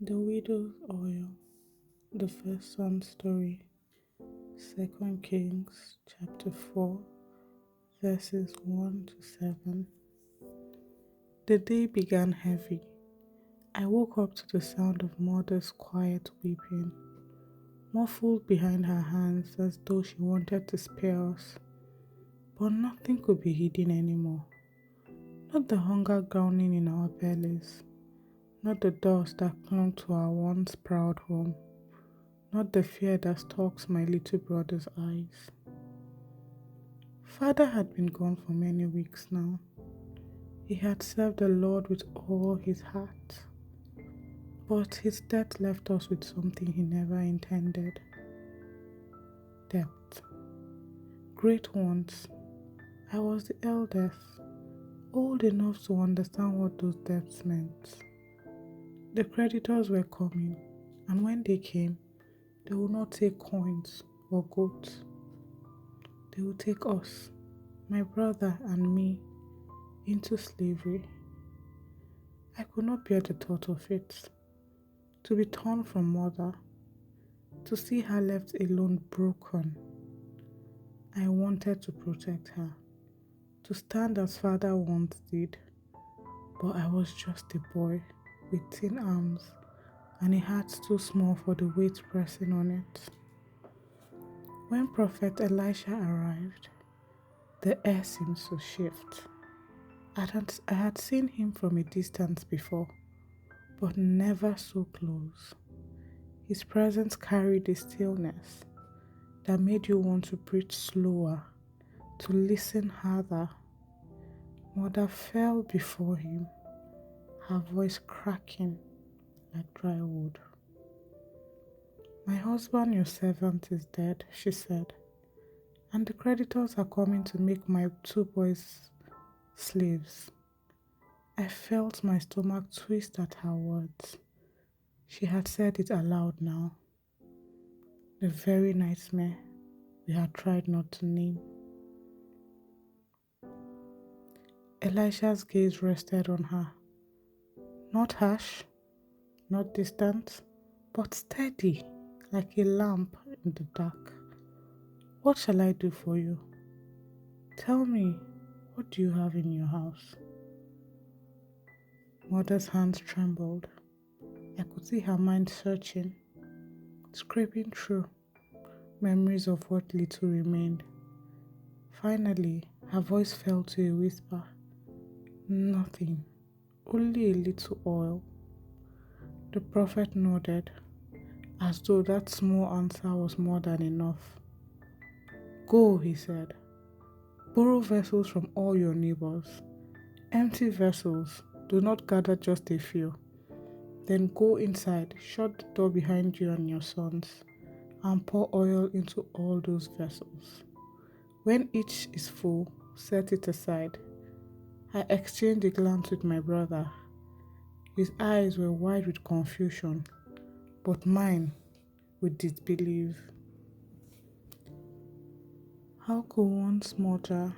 The widow's oil, the first son story, 2 Kings chapter 4, verses 1 to 7. The day began heavy. I woke up to the sound of mother's quiet weeping, muffled behind her hands as though she wanted to spare us. But nothing could be hidden anymore. Not the hunger drowning in our bellies, not the dust that clung to our once proud home, not the fear that stalks my little brother's eyes. Father had been gone for many weeks now. He had served the Lord with all his heart, but his death left us with something he never intended: debt. Great ones. I was the eldest, old enough to understand what those debts meant. The creditors were coming, and when they came, they would not take coins or goats. They would take us, my brother and me, into slavery. I could not bear the thought of it. To be torn from mother, to see her left alone broken. I wanted to protect her, to stand as father once did, but I was just a boy with thin arms and a heart too small for the weight pressing on it. When Prophet Elisha arrived, the air seemed to shift. I had seen him from a distance before, but never so close. His presence carried a stillness that made you want to breathe slower, to listen harder. Mother fell before him, her voice cracking like dry wood. "My husband, your servant, is dead," she said, "and the creditors are coming to make my two boys slaves." I felt my stomach twist at her words. She had said it aloud now. The very nightmare we had tried not to name. Elisha's gaze rested on her. Not harsh, not distant, but steady, like a lamp in the dark. "What shall I do for you? Tell me, what do you have in your house?" Mother's hands trembled. I could see her mind searching, scraping through memories of what little remained. Finally, her voice fell to a whisper. "Nothing, only a little oil." The prophet nodded, as though that small answer was more than enough. "Go," he said. "Borrow vessels from all your neighbors. Empty vessels, do not gather just a few. Then go inside, shut the door behind you and your sons, and pour oil into all those vessels. When each is full, set it aside." I exchanged a glance with my brother. His eyes were wide with confusion, but mine with disbelief. How could one small jar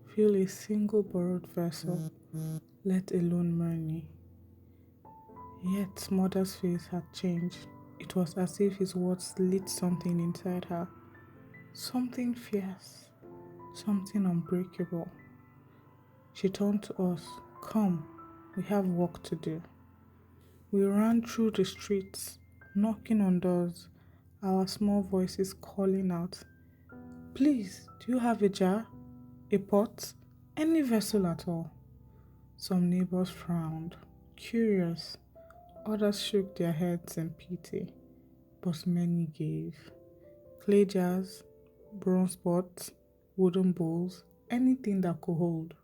fill a single borrowed vessel, let alone money? Yet mother's face had changed. It was as if his words lit something inside her. Something fierce, something unbreakable. She turned to us. "Come, we have work to do." We ran through the streets, knocking on doors, our small voices calling out, "Please, do you have a jar, a pot, any vessel at all?" Some neighbors frowned, curious. Others shook their heads in pity, but many gave. Clay jars, bronze pots, wooden bowls, anything that could hold.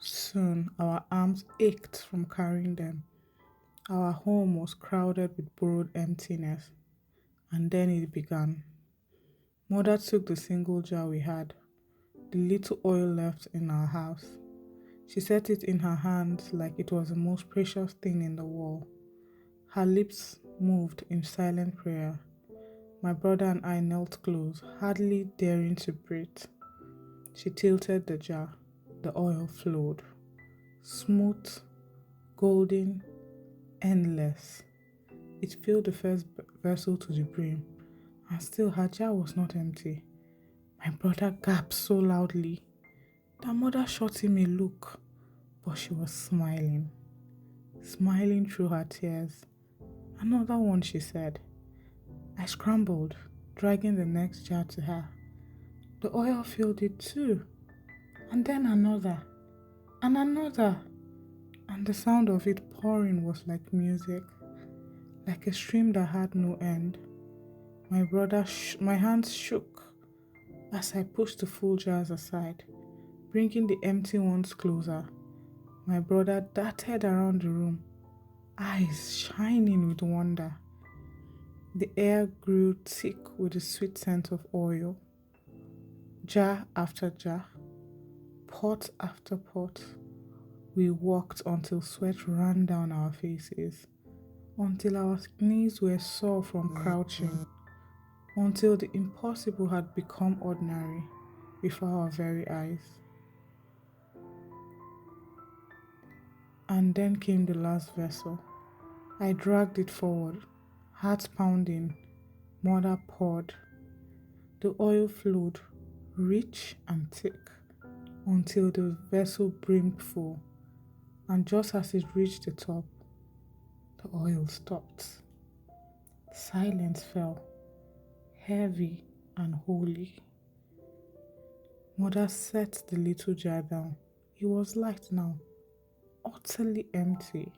Soon our arms ached from carrying them. Our home was crowded with borrowed emptiness, and then it began. Mother took the single jar we had, the little oil left in our house. She set it in her hands like it was the most precious thing in the world. Her lips moved in silent prayer. My brother and I knelt close, hardly daring to breathe. She tilted the jar. The oil flowed. Smooth, golden, endless. It filled the first vessel to the brim, and still her jar was not empty. My brother gasped so loudly that mother shot him a look, but she was smiling through her tears. Another one, she said. I scrambled, dragging the next jar to her. The oil filled it too, and then another, and another, and the sound of it pouring was like music, like a stream that had no end. My hands shook as I pushed the full jars aside, bringing the empty ones closer. My brother darted around the room, eyes shining with wonder. The air grew thick with the sweet scent of oil. Jar after jar, pot after pot, we walked until sweat ran down our faces, until our knees were sore from crouching, until the impossible had become ordinary before our very eyes. And then came the last vessel. I dragged it forward, heart pounding. Mother poured. The oil flowed, rich and thick, until the vessel brimmed full. And just as it reached the top, the oil stopped. Silence fell, heavy and holy. Mother set the little jar down. It was light now, utterly empty.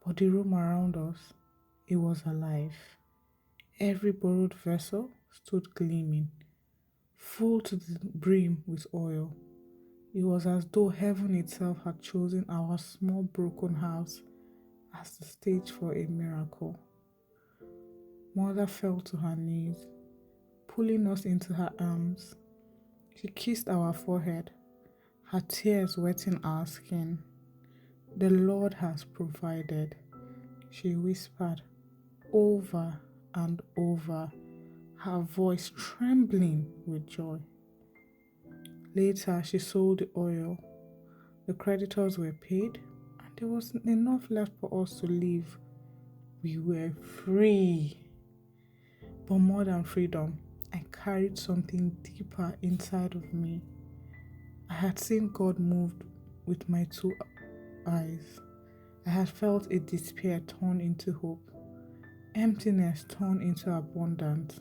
But the room around us, it was alive. Every borrowed vessel stood gleaming, full to the brim with oil. It was as though heaven itself had chosen our small broken house as the stage for a miracle. Mother fell to her knees, pulling us into her arms. She kissed our forehead, her tears wetting our skin. The Lord has provided, she whispered over and over, her voice trembling with joy. Later, she sold the oil. The creditors were paid, and there was enough left for us to live. We were free. But more than freedom, I carried something deeper inside of me. I had seen God moved with my two eyes. I had felt a despair turn into hope, emptiness turn into abundance.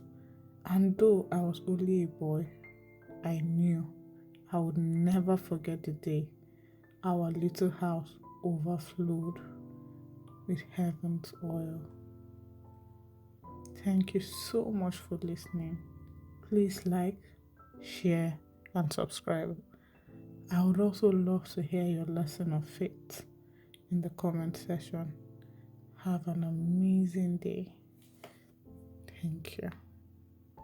And though I was only a boy, I knew I would never forget the day our little house overflowed with heaven's oil. Thank you so much for listening. Please like, share, and subscribe. I would also love to hear your lesson of faith in the comment section. Have an amazing day. Thank you.